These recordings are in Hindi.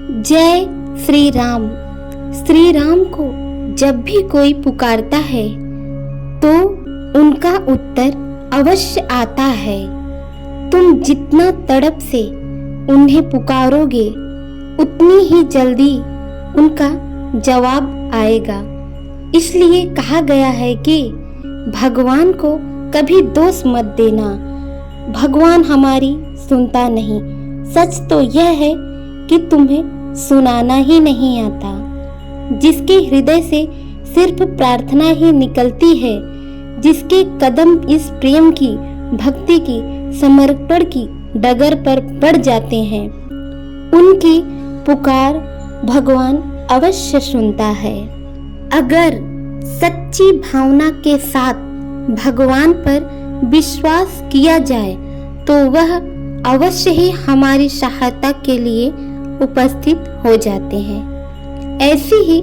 जय श्री राम। श्री राम को जब भी कोई पुकारता है तो उनका उत्तर अवश्य आता है। तुम जितना तड़प से उन्हें पुकारोगे उतनी ही जल्दी उनका जवाब आएगा। इसलिए कहा गया है कि भगवान को कभी दोष मत देना, भगवान हमारी सुनता नहीं। सच तो यह है कि तुम्हें सुनाना ही नहीं आता। जिसके हृदय से सिर्फ प्रार्थना ही निकलती है, जिसके कदम इस प्रेम की, भक्ति की, समर्पण की डगर पर बढ़ जाते हैं, उनकी पुकार भगवान अवश्य सुनता है। अगर सच्ची भावना के साथ भगवान पर विश्वास किया जाए तो वह अवश्य ही हमारी सहायता के लिए उपस्थित हो जाते हैं। ऐसी ही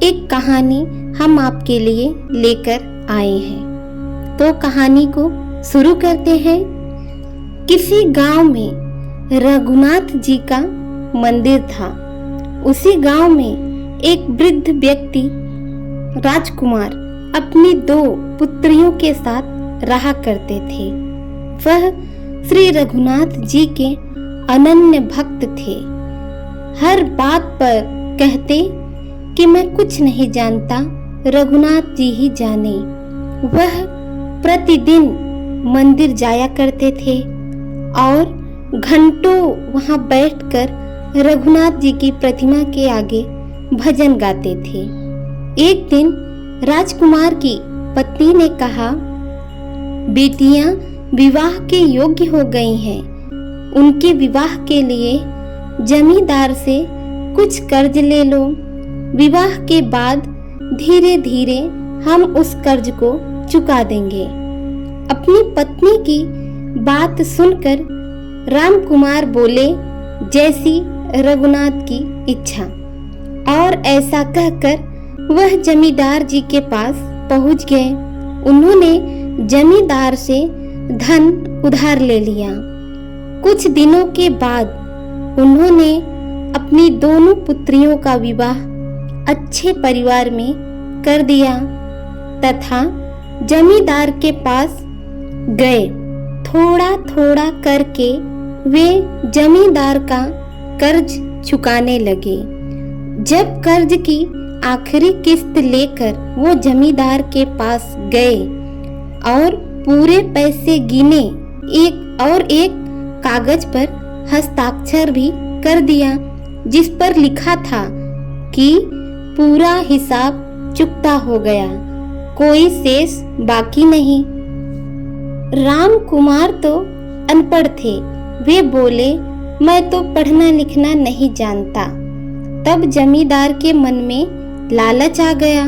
एक कहानी हम आपके लिए लेकर आए हैं। तो कहानी को शुरू करते हैं। किसी गांव में रघुनाथ जी का मंदिर था। उसी गांव में एक वृद्ध व्यक्ति राजकुमार अपनी 2 पुत्रियों के साथ रहा करते थे। वह श्री रघुनाथ जी के अनन्य भक्त थे। हर बात पर कहते कि मैं कुछ नहीं जानता, रघुनाथ जी ही जाने। वह प्रतिदिन मंदिर जाया करते थे और घंटों वहां बैठकर रघुनाथ जी की प्रतिमा के आगे भजन गाते थे। एक दिन राजकुमार की पत्नी ने कहा, बेटियां विवाह के योग्य हो गई हैं। उनके विवाह के लिए जमींदार से कुछ कर्ज ले लो। विवाह के बाद धीरे धीरे हम उस कर्ज को चुका देंगे। अपनी पत्नी की बात सुनकर रामकुमार बोले, जैसी रघुनाथ की इच्छा। और ऐसा कहकर वह जमींदार जी के पास पहुंच गए। उन्होंने जमींदार से धन उधार ले लिया। कुछ दिनों के बाद उन्होंने अपनी दोनों पुत्रियों का विवाह अच्छे परिवार में कर दिया तथा जमींदार के पास गए। थोड़ा थोड़ा करके वे जमींदार का कर्ज चुकाने लगे। जब कर्ज की आखिरी किस्त लेकर वो जमींदार के पास गए और पूरे पैसे गिने, एक कागज पर हस्ताक्षर भी कर दिया जिस पर लिखा था कि पूरा हिसाब चुकता हो गया, कोई शेष बाकी नहीं। रामकुमार तो अनपढ़ थे। वे बोले, मैं तो पढ़ना लिखना नहीं जानता। तब जमींदार के मन में लालच आ गया।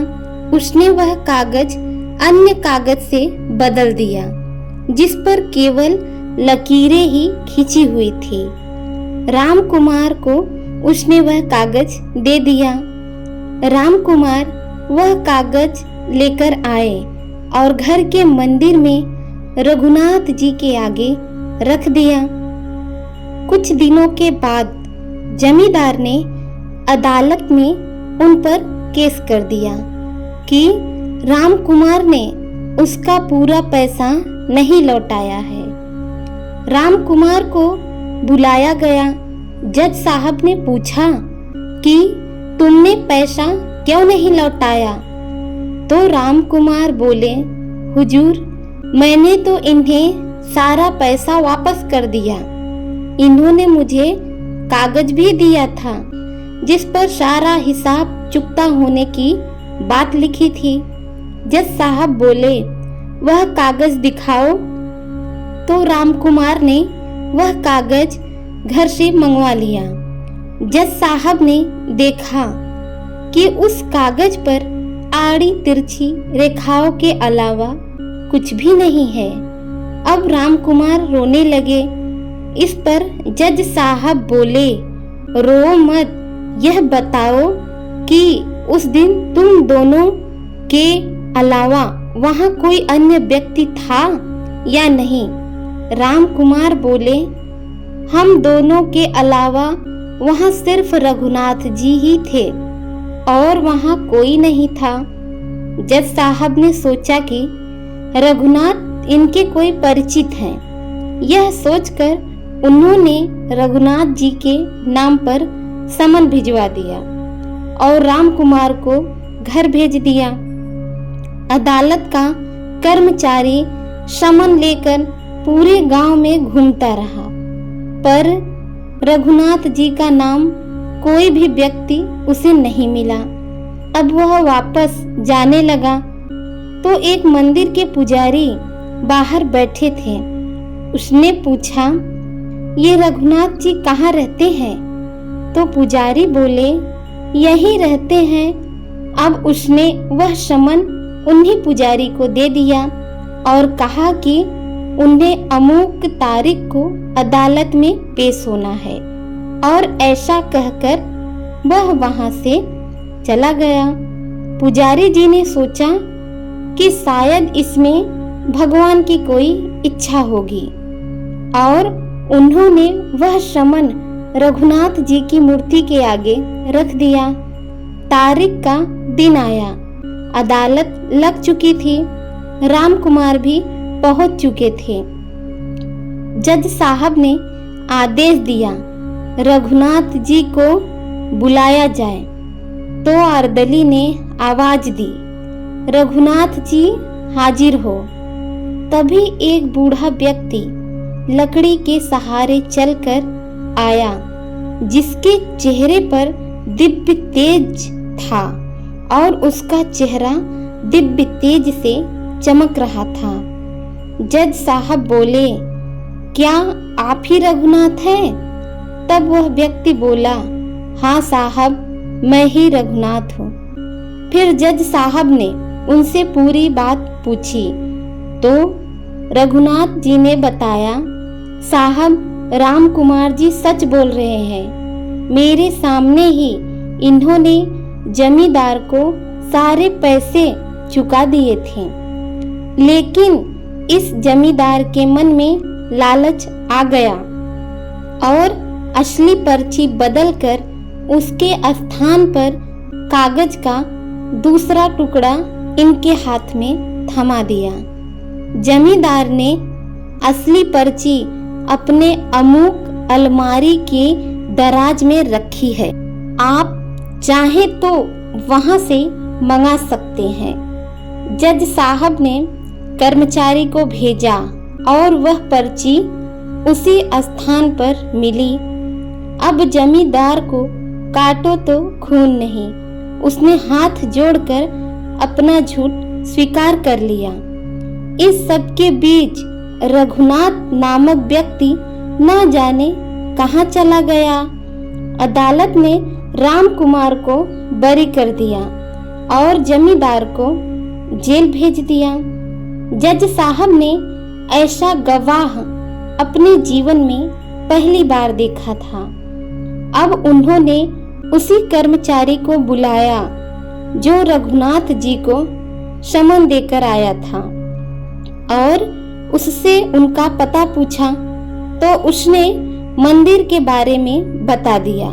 उसने वह कागज अन्य कागज से बदल दिया जिस पर केवल लकीरें ही खींची हुई थी। रामकुमार को उसने वह कागज दे दिया। रामकुमार वह कागज लेकर आए और घर के मंदिर में रघुनाथ जी के आगे रख दिया। कुछ दिनों के बाद जमींदार ने अदालत में उन पर केस कर दिया कि रामकुमार ने उसका पूरा पैसा नहीं लौटाया है। रामकुमार को बुलाया गया। जज साहब ने पूछा कि तुमने पैसा क्यों नहीं लौटाया? तो रामकुमार बोले, हुजूर, मैंने तो इन्हें सारा पैसा वापस कर दिया। इन्होंने मुझे कागज भी दिया था जिस पर सारा हिसाब चुकता होने की बात लिखी थी। जज साहब बोले, वह कागज दिखाओ। तो रामकुमार ने वह कागज घर से मंगवा लिया। जज साहब ने देखा कि उस कागज पर आड़ी तिरछी रेखाओं के अलावा कुछ भी नहीं है। अब रामकुमार रोने लगे। इस पर जज साहब बोले, रो मत, यह बताओ कि उस दिन तुम दोनों के अलावा वहां कोई अन्य व्यक्ति था या नहीं? रामकुमार बोले, हम दोनों के अलावा वहाँ सिर्फ रघुनाथ जी ही थे और वहाँ कोई नहीं था। जज साहब ने सोचा कि रघुनाथ इनके कोई परिचित हैं। यह सोचकर उन्होंने रघुनाथ जी के नाम पर समन भिजवा दिया और राम कुमार को घर भेज दिया। अदालत का कर्मचारी समन लेकर पूरे गांव में घूमता रहा, पर रघुनाथ जी का नाम कोई भी व्यक्ति उसे नहीं मिला। अब वह वापस जाने लगा तो एक मंदिर के पुजारी बाहर बैठे थे। उसने पूछा, ये रघुनाथ जी कहाँ रहते हैं? तो पुजारी बोले, यहीं रहते हैं। अब उसने वह समन उन्हीं पुजारी को दे दिया और कहा कि उन्हें अमुक तारीख को अदालत में पेश होना है, और ऐसा कहकर वह वहां से चला गया। पुजारी जी ने सोचा कि शायद इसमें भगवान की कोई इच्छा होगी, और उन्होंने वह समन रघुनाथ जी की मूर्ति के आगे रख दिया। तारीख का दिन आया, अदालत लग चुकी थी, राम कुमार भी पहुंच चुके थे। जज साहब ने आदेश दिया, रघुनाथ जी को बुलाया जाए। तो अर्दली ने आवाज दी, रघुनाथ जी हाजिर हो। तभी एक बूढ़ा व्यक्ति लकड़ी के सहारे चलकर आया, जिसके चेहरे पर दिव्य तेज था और उसका चेहरा दिव्य तेज से चमक रहा था। जज साहब बोले, क्या आप ही रघुनाथ हैं? तब वह व्यक्ति बोला, हाँ साहब, मैं ही रघुनाथ हूँ। फिर जज साहब ने उनसे पूरी बात पूछी तो रघुनाथ जी ने बताया, साहब, राम कुमार जी सच बोल रहे हैं। मेरे सामने ही इन्होंने जमींदार को सारे पैसे चुका दिए थे, लेकिन इस जमींदार के मन में लालच आ गया और असली पर्ची बदलकर उसके स्थान पर कागज का दूसरा टुकड़ा इनके हाथ में थमा दिया। जमींदार ने असली पर्ची अपने अमुक अलमारी के दराज में रखी है, आप चाहे तो वहां से मंगा सकते हैं। जज साहब ने कर्मचारी को भेजा और वह पर्ची उसी स्थान पर मिली। अब जमींदार को काटो तो खून नहीं, उसने हाथ जोड़कर अपना झूठ स्वीकार कर लिया। इस सब के बीच रघुनाथ नामक व्यक्ति न जाने कहाँ चला गया। अदालत ने राम कुमार को बरी कर दिया और जमींदार को जेल भेज दिया। जज साहब ने ऐसा गवाह अपने जीवन में पहली बार देखा था। अब उन्होंने उसी कर्मचारी को बुलाया जो रघुनाथ जी को समन देकर आया था और उससे उनका पता पूछा तो उसने मंदिर के बारे में बता दिया।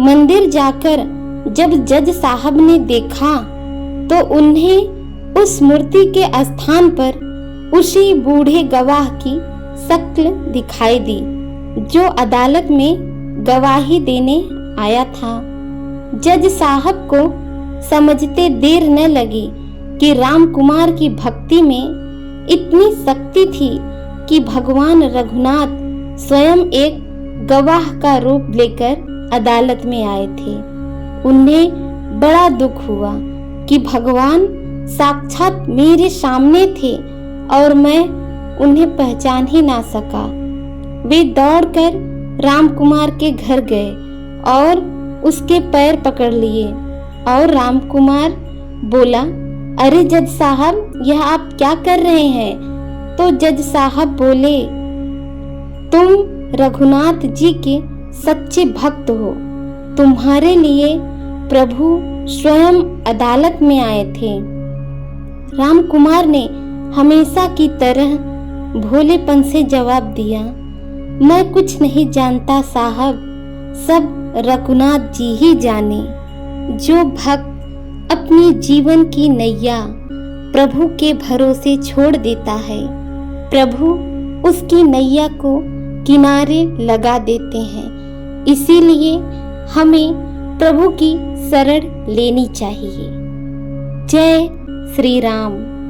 मंदिर जाकर जब जज साहब ने देखा तो उन्हें उस मूर्ति के स्थान पर उसी बूढ़े गवाह की शक्ल दिखाई दी जो अदालत में गवाही देने आया था। जज साहब को समझते देर न लगी कि राम कुमार की भक्ति में इतनी शक्ति थी कि भगवान रघुनाथ स्वयं एक गवाह का रूप लेकर अदालत में आए थे। उन्हें बड़ा दुख हुआ कि भगवान साक्षात मेरे सामने थे और मैं उन्हें पहचान ही ना सका। वे दौड़कर राम कुमार के घर गए और उसके पैर पकड़ लिए और राम कुमार बोला, अरे जज साहब, यह आप क्या कर रहे हैं? तो जज साहब बोले, तुम रघुनाथ जी के सच्चे भक्त हो, तुम्हारे लिए प्रभु स्वयं अदालत में आए थे। राम कुमार ने हमेशा की तरह भोलेपन से जवाब दिया, मैं कुछ नहीं जानता साहब, सब रघुनाथ जी ही जाने। जो भक्त अपनी जीवन की नैया प्रभु के भरोसे छोड़ देता है, प्रभु उसकी नैया को किनारे लगा देते हैं। इसीलिए हमें प्रभु की शरण लेनी चाहिए। जय श्री राम।